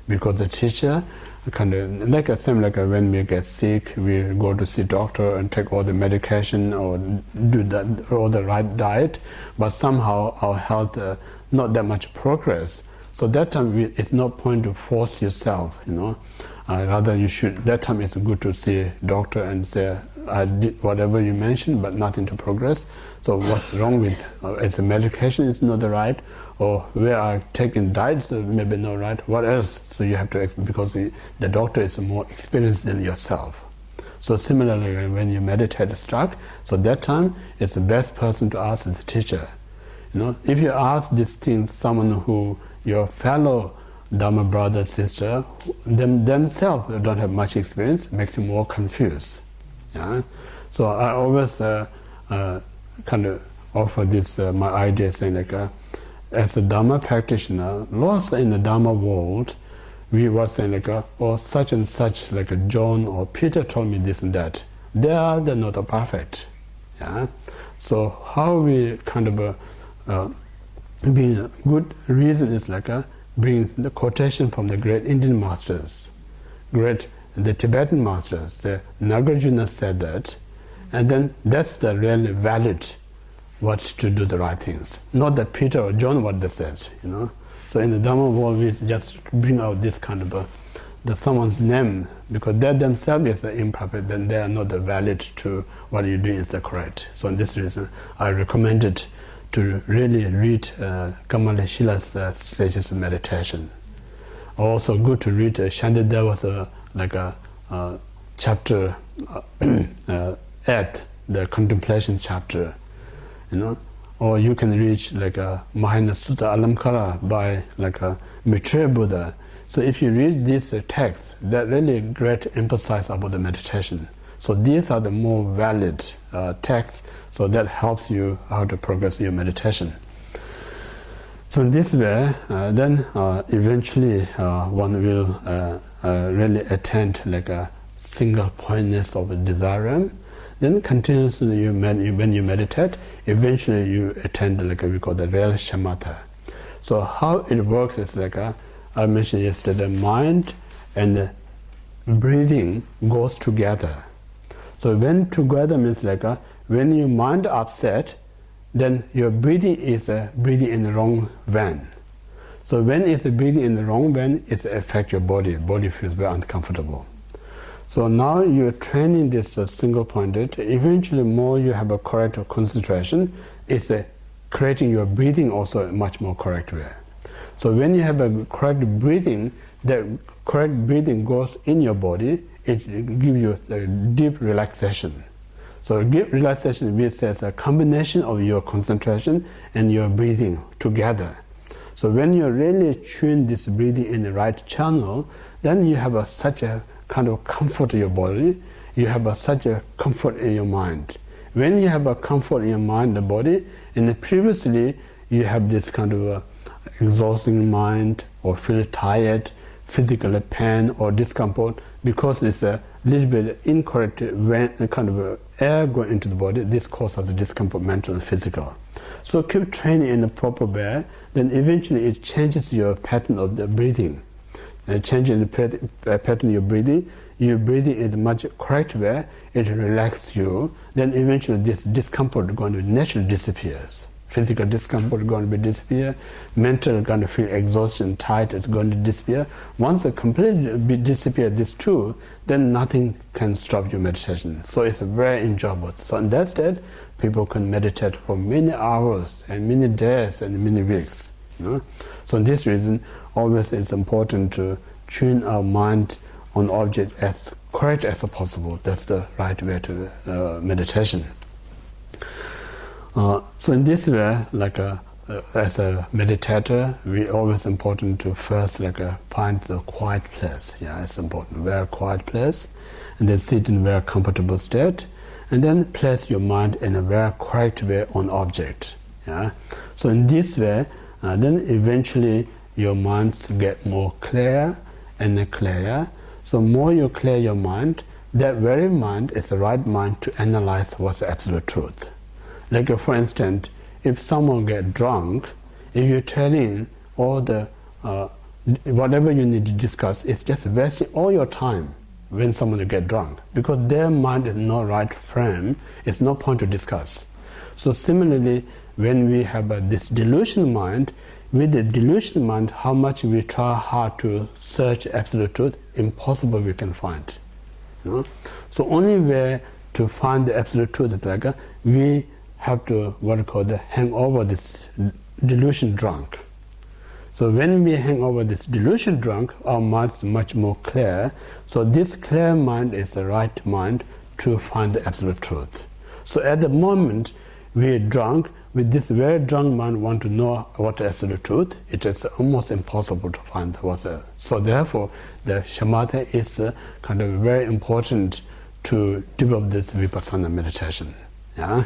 because the teacher kind of like when we get sick, we go to see doctor and take all the medication or do that all the right diet, but somehow our health not that much progress. So that time it's no point to force yourself, rather you should. That time it's good to see doctor and say, I did whatever you mentioned, but nothing to progress. So what's wrong with? Is the medication is not the right, or where are taking diets maybe not right? What else? So you have to, because the doctor is more experienced than yourself. So similarly, when you meditate struck, so that time it's the best person to ask the teacher. If you ask this thing someone who your fellow Dharma brother, sister, themselves don't have much experience, makes you more confused. Yeah? So I always kind of offer this, my idea saying as a Dharma practitioner, lost in the Dharma world, we were saying such and such, like John or Peter told me this and that. They're not perfect. Yeah? So how we kind of being a good reason is bring the quotation from the great Indian masters, the Tibetan masters. The Nagarjuna said that, and then that's the really valid what to do the right things. Not that Peter or John what they said, So in the Dhamma world, we just bring out this kind of someone's name, because they themselves is imperfect, then they are not valid to what you're doing is the correct. So in this reason, I recommend it to really read Kamala Shila's stages of meditation. Also good to read Shantideva's chapter 8, the contemplation chapter, Or you can read Mahayana Sutta Alamkara by Maitreya Buddha. So if you read these texts, that really great emphasize about the meditation. So these are the more valid texts. So that helps you how to progress your meditation. So in this way, then eventually one will really attain a single pointness of a desire. Then continuously when you meditate, eventually you attain we call the real shamatha. So how it works is I mentioned yesterday, mind and breathing goes together. So when together means when your mind upset, then your breathing is breathing in the wrong vein. So when it's breathing in the wrong vein, it affects your body. Body feels very uncomfortable. So now you're training this single pointed. Eventually, more you have a correct concentration. It's creating your breathing also a much more correct way. So when you have a correct breathing, the correct breathing goes in your body. It gives you a deep relaxation. So deep relaxation means a combination of your concentration and your breathing together. So when you really tune this breathing in the right channel, then you have such a kind of comfort in your body. You have such a comfort in your mind. When you have a comfort in your mind and body, and previously you have this kind of exhausting mind or feel tired, physical pain or discomfort, because it's a little bit incorrect kind of air going into the body, this causes discomfort, mental and physical. So keep training in the proper way, then eventually it changes your pattern of the breathing. Changing the pattern of your breathing in a much correct way, it relaxes you, then eventually this discomfort is going to naturally disappears. Physical discomfort is going to disappear, mental is going to feel exhaustion, tired, it's going to disappear. Once it completely disappears, these two, then nothing can stop your meditation. So it's very enjoyable. So in that state, people can meditate for many hours and many days and many weeks. So in this reason, always it's important to tune our mind on object as correct as possible. That's the right way to meditation. So in this way, as a meditator, we always important to first find the quiet place. Yeah, it's important, very quiet place, and then sit in a very comfortable state, and then place your mind in a very correct way on object. Yeah, so in this way, then eventually your mind get more clear and clear. So more you clear your mind, that very mind is the right mind to analyze what's the absolute truth. For instance, if someone get drunk, if you're telling all the whatever you need to discuss is just wasting all your time when someone get drunk, because their mind is not right frame, it's no point to discuss. So similarly, when we have this delusional mind, with the delusional mind, how much we try hard to search absolute truth, impossible we can find. You know? So only way to find the absolute truth is like we have to what we call the hang over this delusion drunk. So when we hang over this delusion drunk, our mind is much more clear. So this clear mind is the right mind to find the absolute truth. So at the moment we are drunk, with this very drunk mind want to know what is absolute truth, it is almost impossible to find what's there. So therefore the shamatha is kind of very important to develop this vipassana meditation. Yeah.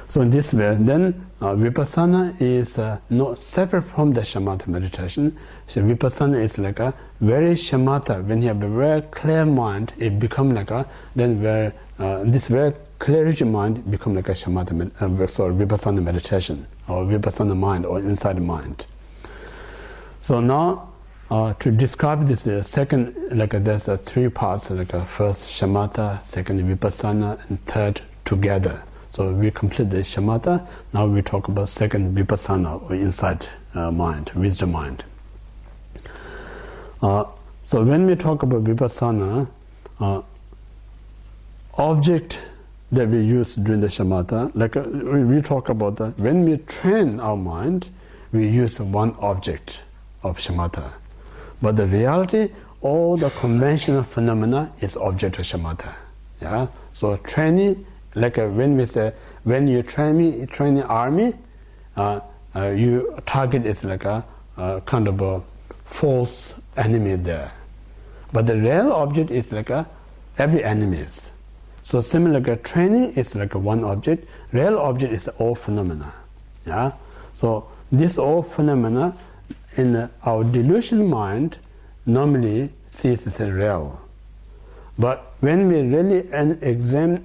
So in this way, then vipassana is not separate from the shamatha meditation. So vipassana is like a very shamatha. When you have a very clear mind, it becomes like a then very this very clarity mind become like a shamatha, vipassana meditation or vipassana mind or inside mind. So now to describe this second, like there's three parts, like first shamatha, second vipassana, and third together. So we complete the shamatha, now we talk about second vipassana or insight mind, wisdom mind. So when we talk about vipassana, object that we use during the shamatha, like we talk about when we train our mind, we use one object of shamatha. But the reality, all the conventional phenomena is object of shamatha. Yeah. So training, like when we say, when you train army, you target is like a kind of a false enemy there. But the real object is like every enemies. So similar, like training is like one object. Real object is all phenomena. Yeah. So this all phenomena in our delusional mind normally sees as real. But when we really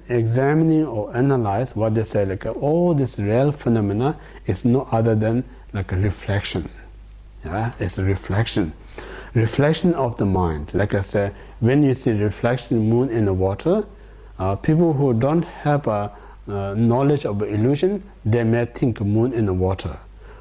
examining or analyze what they say, like all this real phenomena is no other than like a reflection. Yeah, it's a reflection of the mind. Like I said, when you see reflection moon in the water, people who don't have a knowledge of illusion, they may think moon in the water.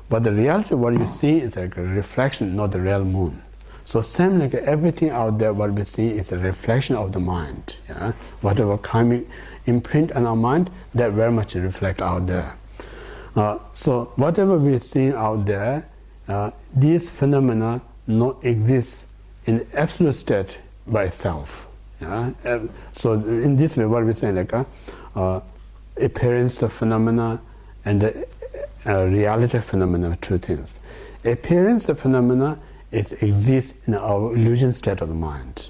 But the reality, what you see is like a reflection, not the real moon. So same like everything out there, what we see is a reflection of the mind. Yeah? Whatever karmic imprint on our mind, that very much reflect out there. So whatever we see out there, these phenomena not exist in absolute state by itself. Yeah? So in this way, what we say like appearance of phenomena and the reality phenomena are two things. Appearance of phenomena exists in our illusion state of the mind,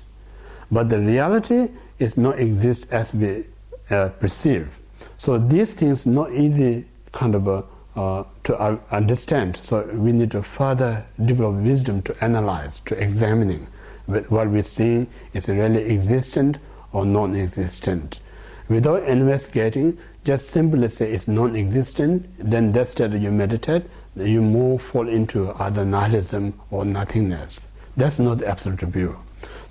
but the reality is not exist as we perceive. So these things not easy kind of to understand. So we need to further develop wisdom to analyze, to examining what we see is really existent or non-existent. Without investigating, just simply say it's non-existent, then that state you meditate, you more fall into either nihilism or nothingness. That's not the absolute view.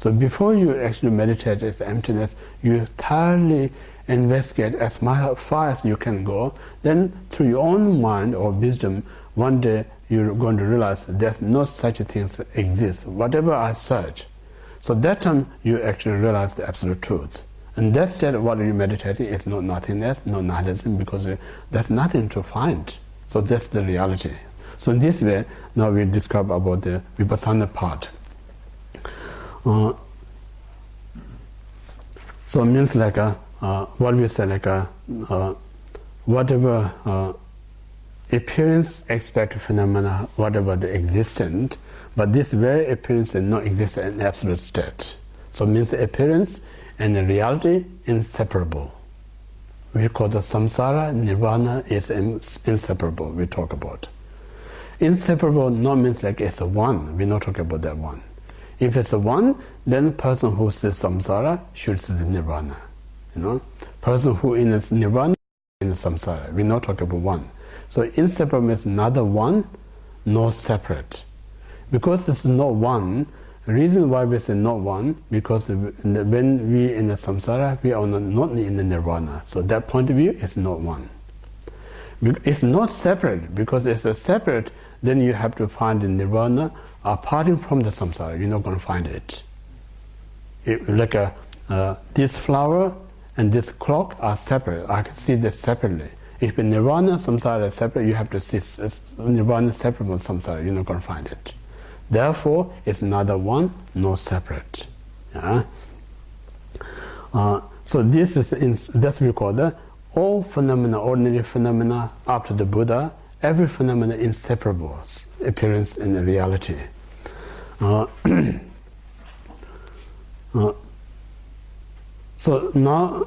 So before you actually meditate as emptiness, you thoroughly investigate as far as you can go. Then through your own mind or wisdom, one day you're going to realize there's no such a thing that exists, whatever I search. So that time you actually realize the absolute truth. And that state of what you're meditating is not nothingness, not nihilism, because there's nothing to find. So that's the reality. So in this way, now we describe about the vipassana part. So it means like what we say like whatever appearance expect phenomena, whatever the existent, but this very appearance is not exist in absolute state. So it means the appearance and the reality inseparable. We call the samsara, nirvana is inseparable, we talk about. Inseparable not means like it's a one, we're not talking about that one. If it's a one, then the person who says samsara should see the nirvana. You know, person who in the nirvana in the samsara, we're not talking about one. So inseparable means neither one nor separate. because it's not one. The reason why we say not one, because when we in the samsara, we are not in the nirvana. So that point of view is not one. It's not separate, because if it's separate, then you have to find the nirvana apart from the samsara. You're not going to find it. This flower and this clock are separate. I can see this separately. If nirvana, samsara is separate, you have to see nirvana separate from samsara. You're not going to find it. Therefore, it's neither one nor separate. Yeah? So this is that's we call the all phenomena, ordinary phenomena after the Buddha. Every phenomena inseparable appearance in the reality. So now,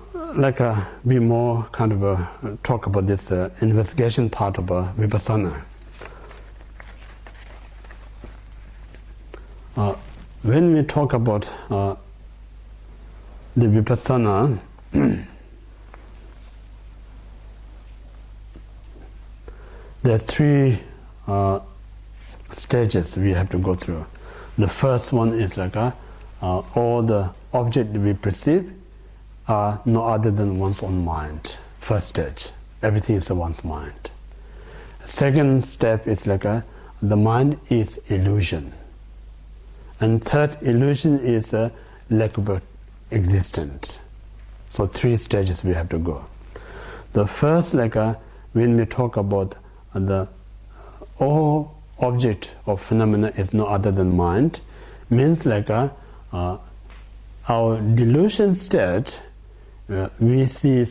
we more kind of talk about this investigation part of vipassana. When we talk about the vipassana, there are three stages we have to go through. The first one is all the objects we perceive are no other than one's own mind. First stage, everything is one's mind. Second step is the mind is illusion. And third illusion is a lack of existence. So three stages we have to go. The first, when we talk about the all object of phenomena is no other than mind, means our delusion state, we see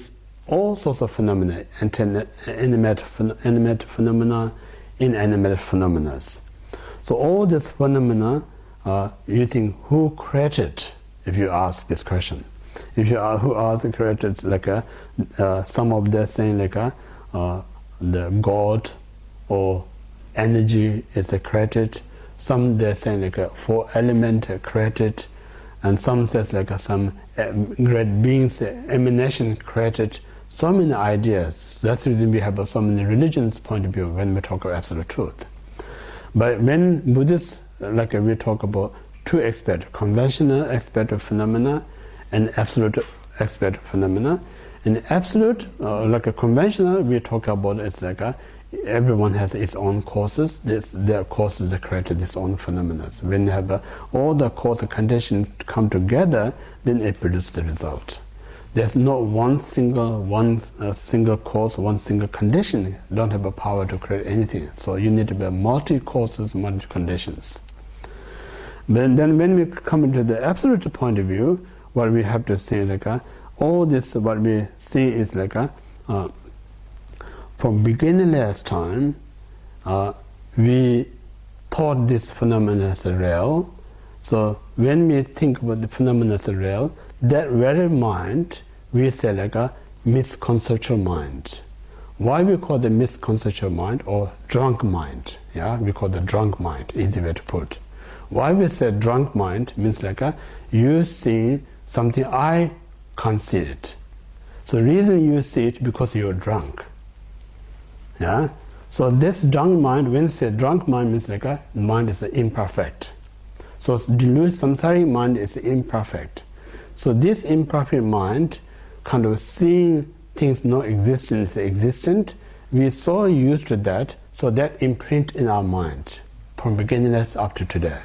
all sorts of phenomena, animate phenomena, inanimate phenomena. So all these phenomena, you think who created? If you ask this question, if you are who are the created, some of them saying the God or energy is created. Some they're saying four element created, and some says some great beings emanation created. So many ideas. That's the reason we have so many religions point of view when we talk about absolute truth. But when Buddhists, we talk about two aspects: conventional aspect of phenomena and absolute aspect of phenomena. In absolute, a conventional, we talk about it's everyone has its own causes. Their causes that created its own phenomena. When you have all the cause and conditions come together, then it produces the result. There's not one single cause, one single condition. You don't have a power to create anything. So you need to be multi causes, multi conditions. But then when we come into the absolute point of view, what we have to say all this what we see is from beginningless time, we thought this phenomena as real. So when we think about the phenomena as real, that very mind we say misconceptual mind. Why we call the misconceptual mind or drunk mind? Yeah, we call the drunk mind. Easy way to put. Why we say drunk mind means you see something I can't see it. So the reason you see it because you're drunk. Yeah. So this drunk mind, when you say drunk mind, means mind is imperfect. So samsaric mind is imperfect. So this imperfect mind, kind of seeing things not existent is existent, we are so used to that, so that imprint in our mind from beginningless up to today.